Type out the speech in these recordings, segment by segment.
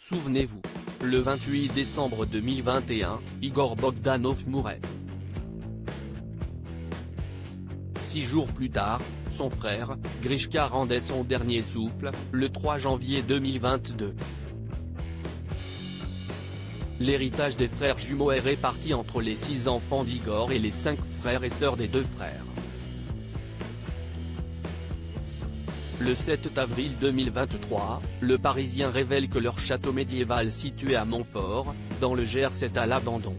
Souvenez-vous. Le 28 décembre 2021, Igor Bogdanov mourait. 6 jours plus tard, son frère, Grishka rendait son dernier souffle, le 3 janvier 2022. L'héritage des frères jumeaux est réparti entre les 6 enfants d'Igor et les 5 frères et sœurs des 2 frères. Le 7 avril 2023, Le Parisien révèle que leur château médiéval situé à Montfort, dans le Gers est à l'abandon.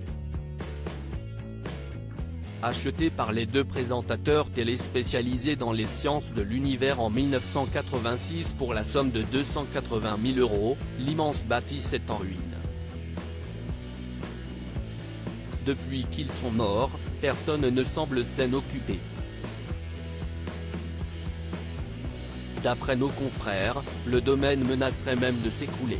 Acheté par les 2 présentateurs télé spécialisés dans les sciences de l'univers en 1986 pour la somme de 280 000 €, l'immense bâtisse est en ruine. Depuis qu'ils sont morts, personne ne semble s'en occuper. D'après nos confrères, le domaine menacerait même de s'écrouler.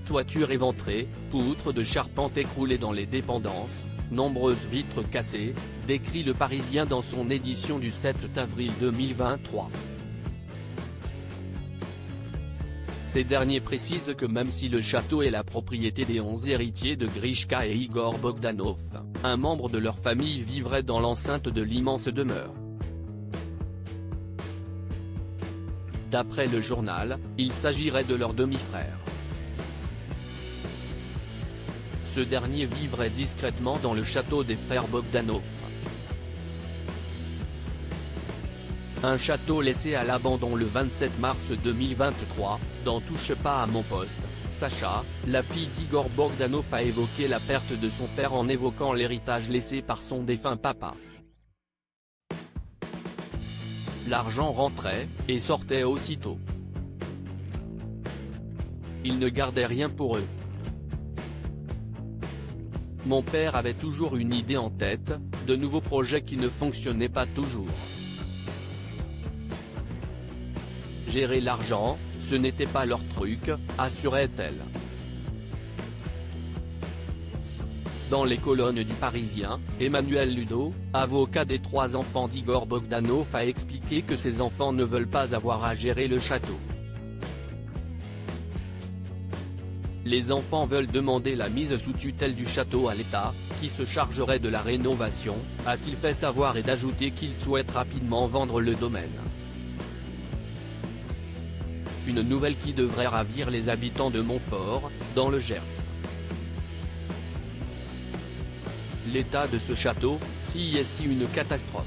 Toiture éventrée, poutres de charpente écroulées dans les dépendances, nombreuses vitres cassées, décrit Le Parisien dans son édition du 7 avril 2023. Ces derniers précisent que même si le château est la propriété des 11 héritiers de Grishka et Igor Bogdanov, un membre de leur famille vivrait dans l'enceinte de l'immense demeure. D'après le journal, il s'agirait de leur demi-frère. Ce dernier vivrait discrètement dans le château des frères Bogdanov. Un château laissé à l'abandon le 27 mars 2023, dans Touche pas à mon poste, Sacha, la fille d'Igor Bogdanov a évoqué la perte de son père en évoquant l'héritage laissé par son défunt papa. L'argent rentrait, et sortait aussitôt. Ils ne gardaient rien pour eux. Mon père avait toujours une idée en tête, de nouveaux projets qui ne fonctionnaient pas toujours. Gérer l'argent, ce n'était pas leur truc, assurait-elle. Dans les colonnes du Parisien, Emmanuel Ludo, avocat des 3 enfants d'Igor Bogdanov, a expliqué que ses enfants ne veulent pas avoir à gérer le château. Les enfants veulent demander la mise sous tutelle du château à l'État, qui se chargerait de la rénovation, a-t-il fait savoir, et d'ajouter qu'il souhaite rapidement vendre le domaine. Une nouvelle qui devrait ravir les habitants de Montfort, dans le Gers. L'état de ce château, si est une catastrophe.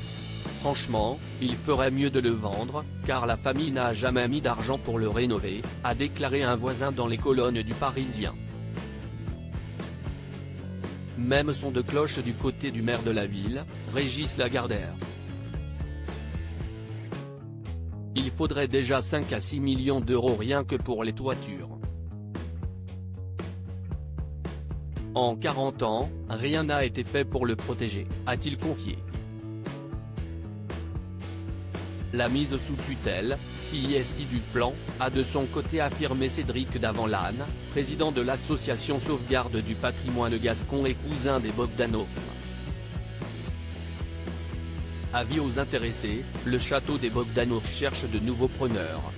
Franchement, il ferait mieux de le vendre, car la famille n'a jamais mis d'argent pour le rénover, a déclaré un voisin dans les colonnes du Parisien. Même son de cloche du côté du maire de la ville, Régis Lagardère. Il faudrait déjà 5 à 6 millions d'euros rien que pour les toitures. En 40 ans, rien n'a été fait pour le protéger, a-t-il confié. La mise sous tutelle, si est du flanc, a de son côté affirmé Cédric Davanlane, président de l'association Sauvegarde du patrimoine gascon et cousin des Bogdanov. Avis aux intéressés, le château des Bogdanov cherche de nouveaux preneurs.